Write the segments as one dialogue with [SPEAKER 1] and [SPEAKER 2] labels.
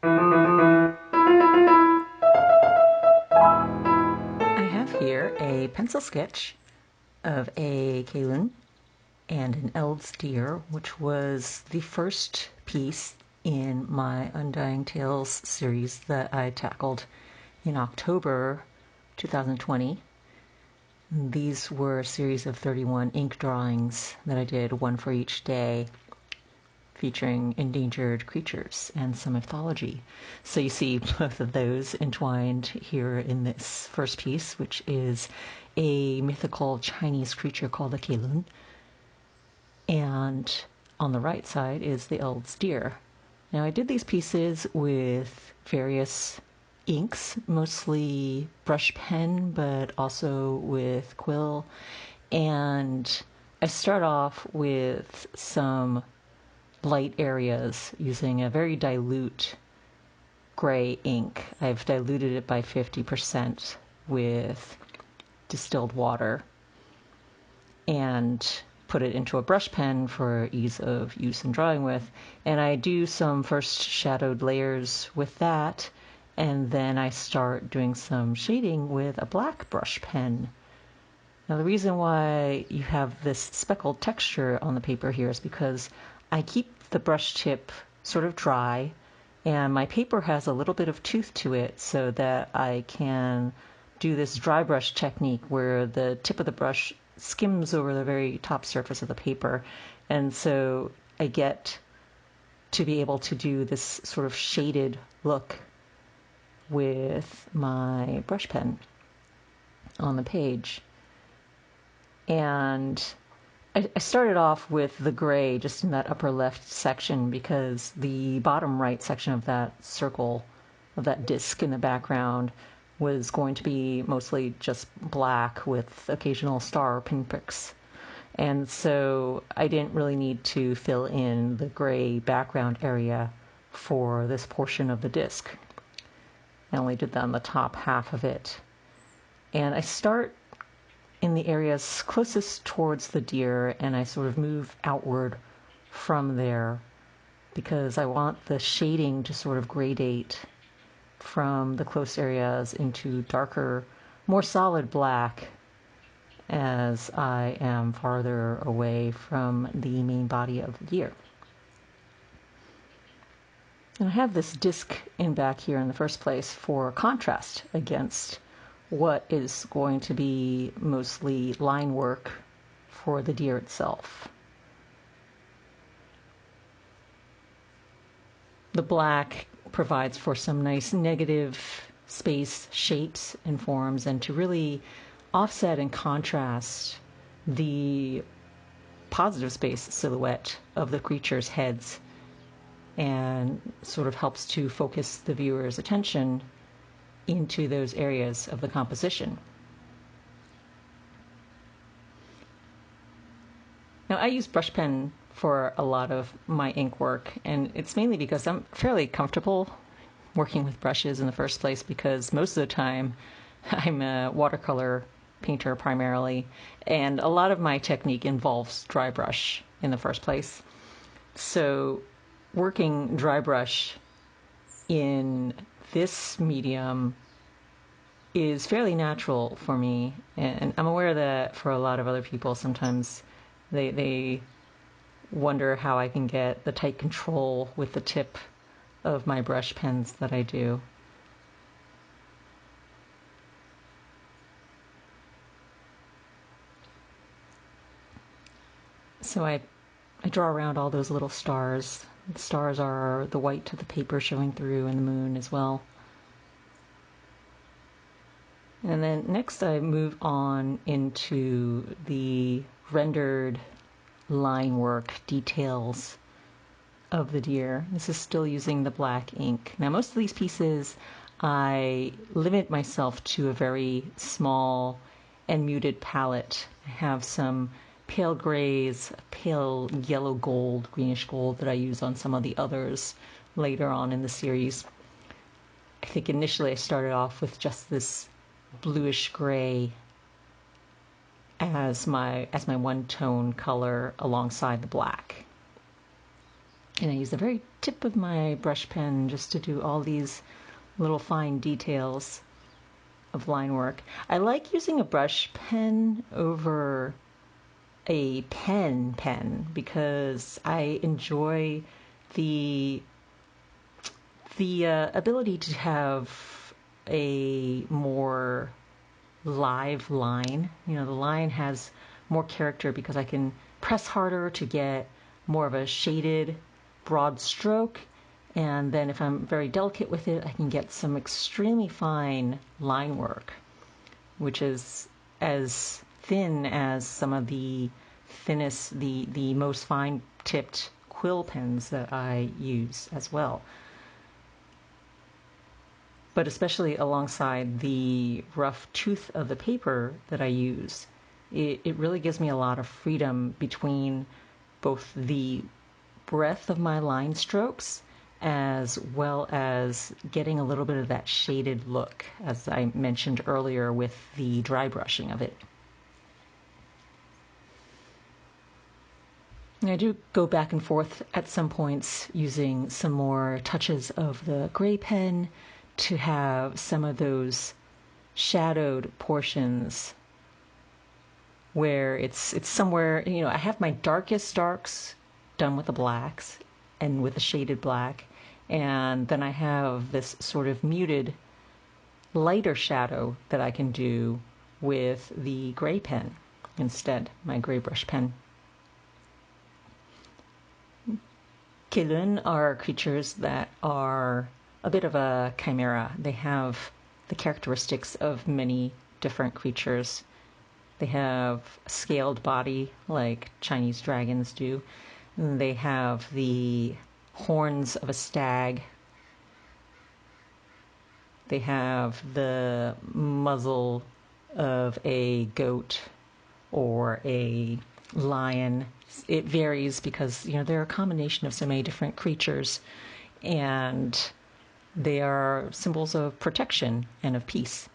[SPEAKER 1] I have here a pencil sketch of a Kirin and an Eld's deer, which was the first piece in my Undying Tales series that I tackled in October 2020. These were a series of 31 ink drawings that I did, one for each day, featuring endangered creatures and some mythology. So you see both of those entwined here in this first piece, which is a mythical Chinese creature called the Kirin. And on the right side is the Eld's deer. Now I did these pieces with various inks, mostly brush pen, but also with quill. And I start off with some light areas using a very dilute gray ink. I've diluted it by 50% with distilled water and put it into a brush pen for ease of use and drawing with. And I do some first shadowed layers with that, and then I start doing some shading with a black brush pen. Now the reason why you have this speckled texture on the paper here is because I keep the brush tip sort of dry, and my paper has a little bit of tooth to it so that I can do this dry brush technique where the tip of the brush skims over the very top surface of the paper. And so I get to be able to do this sort of shaded look with my brush pen on the page. And I started off with the gray just in that upper left section because the bottom right section of that circle, of that disc in the background, was going to be mostly just black with occasional star pinpricks. And so I didn't really need to fill in the gray background area for this portion of the disc. I only did that on the top half of it. And I start in the areas closest towards the deer, and I sort of move outward from there because I want the shading to sort of gradate from the close areas into darker, more solid black as I am farther away from the main body of the deer. And I have this disc in back here in the first place for contrast against what is going to be mostly line work for the deer itself. The black provides for some nice negative space shapes and forms, and to really offset and contrast the positive space silhouette of the creature's heads, and sort of helps to focus the viewer's attention into those areas of the composition. Now I use brush pen for a lot of my ink work, and it's mainly because I'm fairly comfortable working with brushes in the first place, because most of the time I'm a watercolor painter primarily, and a lot of my technique involves dry brush in the first place. So working dry brush in this medium is fairly natural for me, and I'm aware that for a lot of other people sometimes they wonder how I can get the tight control with the tip of my brush pens that I do. So I draw around all those little stars. The stars are the white of the paper showing through, and the moon as well. And then next I move on into the rendered line work details of the deer. This is still using the black ink. Now most of these pieces I limit myself to a very small and muted palette. I have some pale grays, pale yellow gold, greenish gold that I use on some of the others later on in the series. I think initially I started off with just this bluish gray as my one tone color alongside the black. And I use the very tip of my brush pen just to do all these little fine details of line work. I like using a brush pen over a pen because I enjoy the ability to have a more live line. You know, the line has more character because I can press harder to get more of a shaded broad stroke, and then if I'm very delicate with it, I can get some extremely fine line work, which is as thin as some of the thinnest, the most fine tipped quill pens that I use as well. But especially alongside the rough tooth of the paper that I use, it really gives me a lot of freedom between both the breadth of my line strokes as well as getting a little bit of that shaded look, as I mentioned earlier with the dry brushing of it. And I do go back and forth at some points using some more touches of the gray pen to have some of those shadowed portions where it's somewhere, you know, I have my darkest darks done with the blacks and with a shaded black, and then I have this sort of muted lighter shadow that I can do with the gray pen instead, my gray brush pen. Kirin are creatures that are a bit of a chimera. They have the characteristics of many different creatures. They have a scaled body like Chinese dragons do. They have the horns of a stag. They have the muzzle of a goat or a lion. It varies because, you know, they're a combination of so many different creatures, and they are symbols of protection and of peace.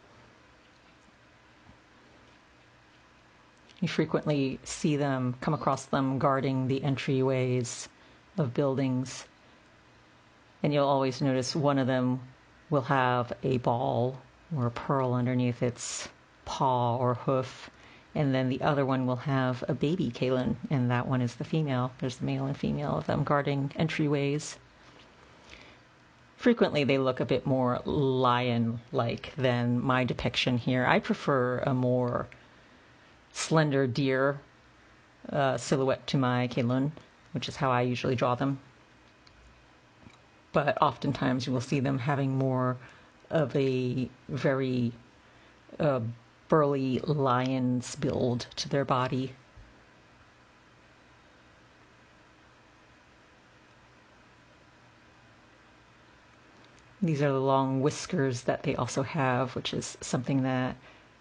[SPEAKER 1] You frequently see them, come across them guarding the entryways of buildings. And you'll always notice one of them will have a ball or a pearl underneath its paw or hoof. And then the other one will have a baby Kirin, and that one is the female. There's the male and female of them guarding entryways. Frequently they look a bit more lion-like than my depiction here. I prefer a more slender deer silhouette to my Kirin, which is how I usually draw them. But oftentimes you will see them having more of a very burly lion's build to their body. These are the long whiskers that they also have, which is something that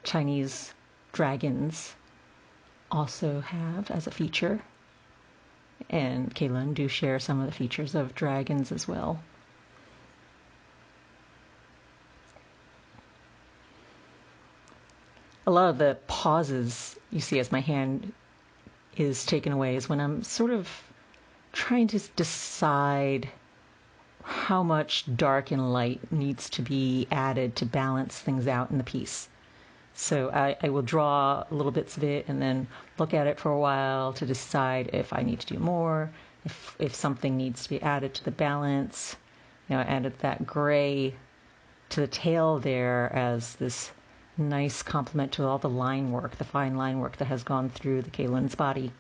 [SPEAKER 1] Chinese dragons also have as a feature. And Kirin do share some of the features of dragons as well. A lot of the pauses you see as my hand is taken away is when I'm sort of trying to decide how much dark and light needs to be added to balance things out in the piece. So I will draw little bits of it and then look at it for a while to decide if I need to do more, if something needs to be added to the balance. You know, I added that gray to the tail there as this nice complement to all the line work, the fine line work that has gone through the Kirin's body.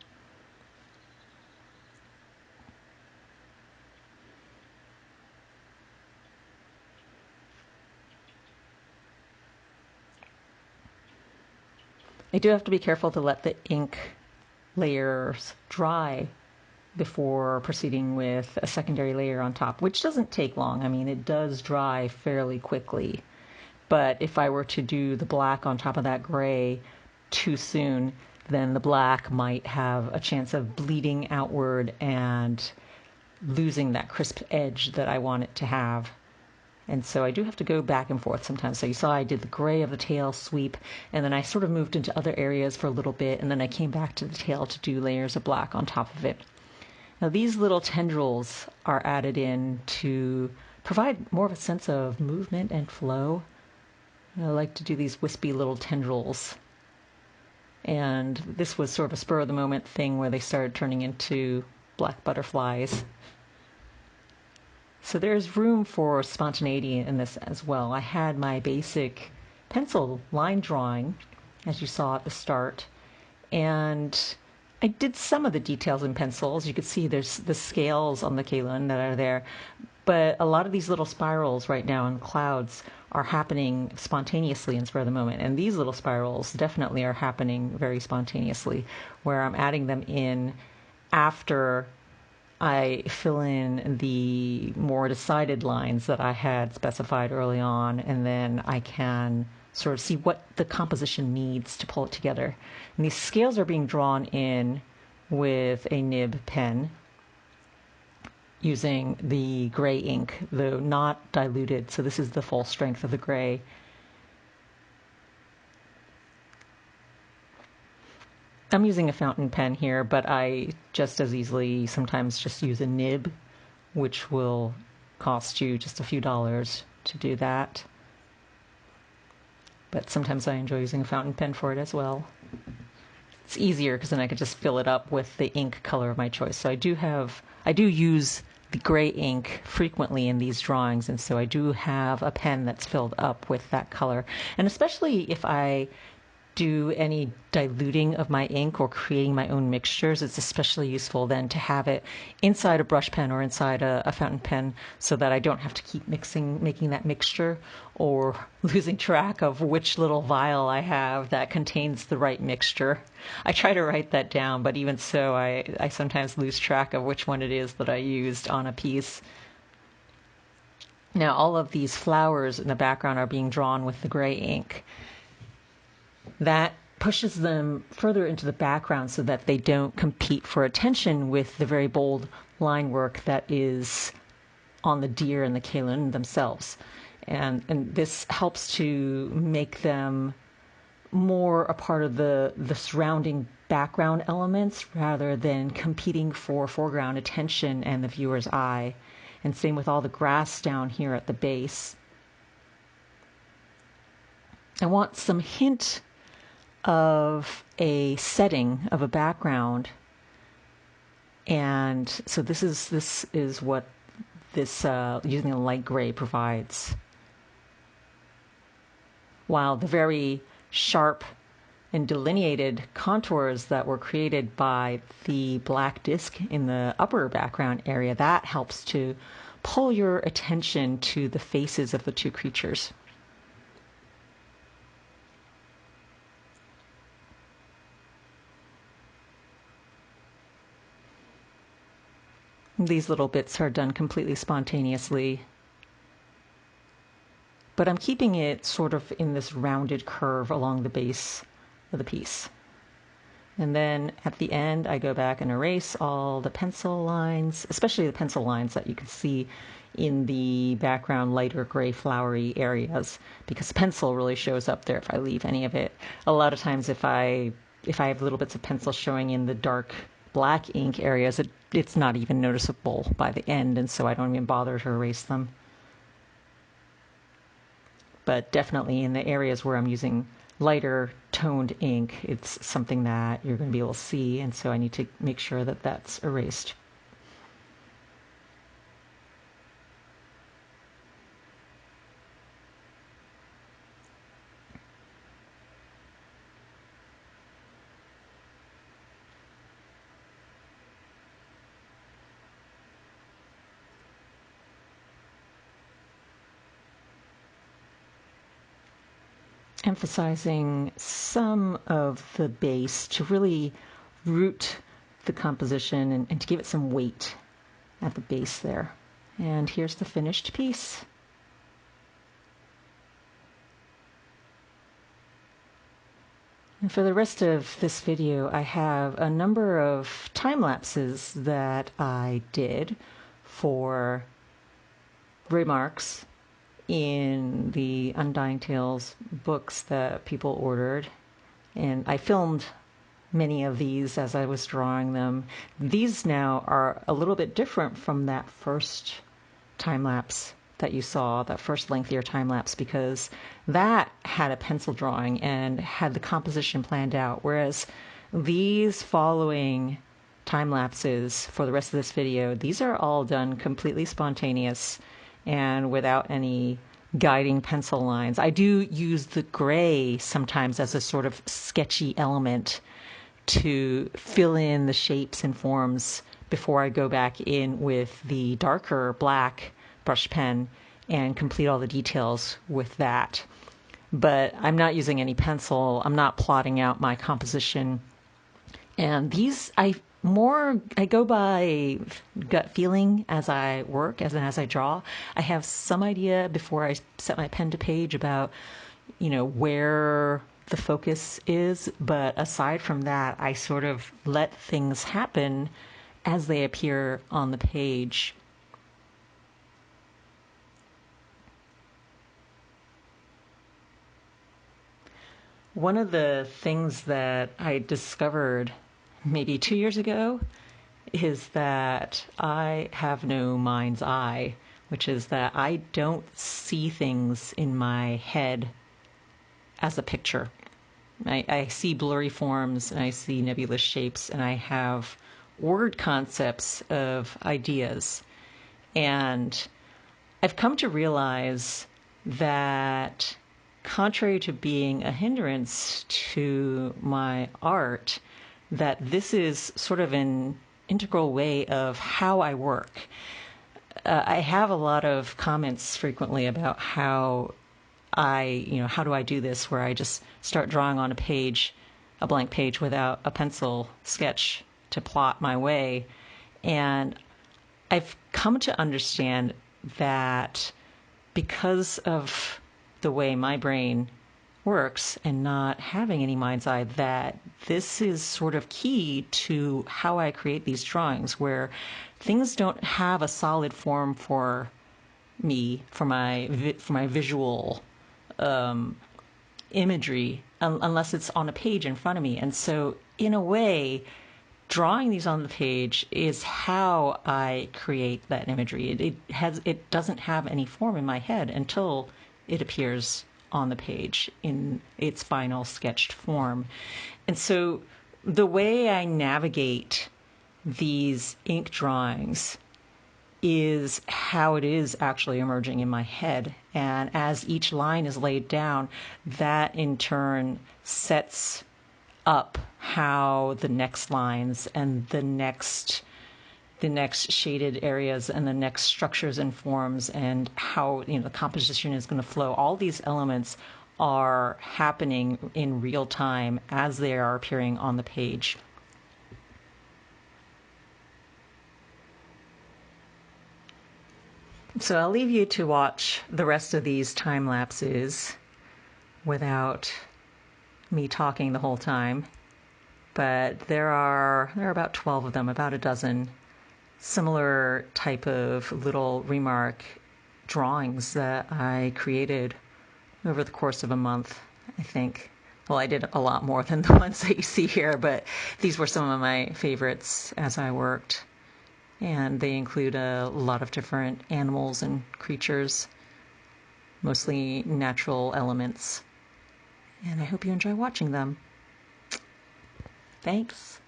[SPEAKER 1] I do have to be careful to let the ink layers dry before proceeding with a secondary layer on top, which doesn't take long. I mean, it does dry fairly quickly. But if I were to do the black on top of that gray too soon, then the black might have a chance of bleeding outward and losing that crisp edge that I want it to have. And so I do have to go back and forth sometimes. So you saw I did the gray of the tail sweep, and then I sort of moved into other areas for a little bit, and then I came back to the tail to do layers of black on top of it. Now these little tendrils are added in to provide more of a sense of movement and flow. I like to do these wispy little tendrils. And this was sort of a spur of the moment thing where they started turning into black butterflies. So there's room for spontaneity in this as well. I had my basic pencil line drawing, as you saw at the start, and I did some of the details in pencil. As you can see, there's the scales on the Kirin that are there, but a lot of these little spirals right now in clouds are happening spontaneously in spur of the moment, and these little spirals definitely are happening very spontaneously, where I'm adding them in after I fill in the more decided lines that I had specified early on, and then I can sort of see what the composition needs to pull it together. And these scales are being drawn in with a nib pen using the gray ink, though not diluted, so this is the full strength of the gray. I'm using a fountain pen here, but I just as easily sometimes just use a nib, which will cost you just a few dollars to do that. But sometimes I enjoy using a fountain pen for it as well. It's easier because then I can just fill it up with the ink color of my choice. So I do use the gray ink frequently in these drawings, and so I do have a pen that's filled up with that color. And especially if I do any diluting of my ink or creating my own mixtures, it's especially useful then to have it inside a brush pen or inside a fountain pen, so that I don't have to keep making that mixture or losing track of which little vial I have that contains the right mixture. I try to write that down, but even so, I sometimes lose track of which one it is that I used on a piece. Now all of these flowers in the background are being drawn with the gray ink. That pushes them further into the background so that they don't compete for attention with the very bold line work that is on the deer and the Kirin themselves. And this helps to make them more a part of the surrounding background elements rather than competing for foreground attention and the viewer's eye. And same with all the grass down here at the base. I want some hint of a setting of a background, and so this is what this using a light gray provides, while the very sharp and delineated contours that were created by the black disc in the upper background area, that helps to pull your attention to the faces of the two creatures. These little bits are done completely spontaneously, but I'm keeping it sort of in this rounded curve along the base of the piece. And then at the end, I go back and erase all the pencil lines, especially the pencil lines that you can see in the background lighter gray flowery areas, because the pencil really shows up there if I leave any of it. A lot of times if I have little bits of pencil showing in the dark black ink areas, it's not even noticeable by the end, and so I don't even bother to erase them. But definitely in the areas where I'm using lighter toned ink, it's something that you're going to be able to see, and so I need to make sure that that's erased. Emphasizing some of the base to really root the composition and to give it some weight at the base there. And here's the finished piece. And for the rest of this video, I have a number of time lapses that I did for remarks in the Undying Tales books that people ordered. And I filmed many of these as I was drawing them. These now are a little bit different from that first time lapse that you saw, that first lengthier time lapse, because that had a pencil drawing and had the composition planned out, whereas these following time lapses for the rest of this video, these are all done completely spontaneous and without any guiding pencil lines. I do use the gray sometimes as a sort of sketchy element to fill in the shapes and forms before I go back in with the darker black brush pen and complete all the details with that. But I'm not using any pencil. I'm not plotting out my composition. And these, I go by gut feeling as I work, as I draw. I have some idea before I set my pen to page about, where the focus is. But aside from that, I sort of let things happen as they appear on the page. One of the things that I discovered maybe 2 years ago is that I have no mind's eye, which is that I don't see things in my head as a picture. I see blurry forms and I see nebulous shapes, and I have word concepts of ideas. And I've come to realize that, contrary to being a hindrance to my art, that this is sort of an integral way of how I work. I have a lot of comments frequently about how how do I do this, where I just start drawing on a blank page without a pencil sketch to plot my way. And I've come to understand that because of the way my brain works and not having any mind's eye, that this is sort of key to how I create these drawings, where things don't have a solid form for me, for my visual imagery, unless it's on a page in front of me. And so, in a way, drawing these on the page is how I create that imagery. It doesn't have any form in my head until it appears on the page in its final sketched form. And so the way I navigate these ink drawings is how it is actually emerging in my head. And as each line is laid down, that in turn sets up how the next lines and the next shaded areas and the next structures and forms and how the composition is going to flow. All these elements are happening in real time as they are appearing on the page. So I'll leave you to watch the rest of these time lapses without me talking the whole time. But there are about 12 of them, about a dozen similar type of little remark drawings that I created over the course of a month, I think. Well, I did a lot more than the ones that you see here, but these were some of my favorites as I worked. And they include a lot of different animals and creatures, mostly natural elements. And I hope you enjoy watching them. Thanks.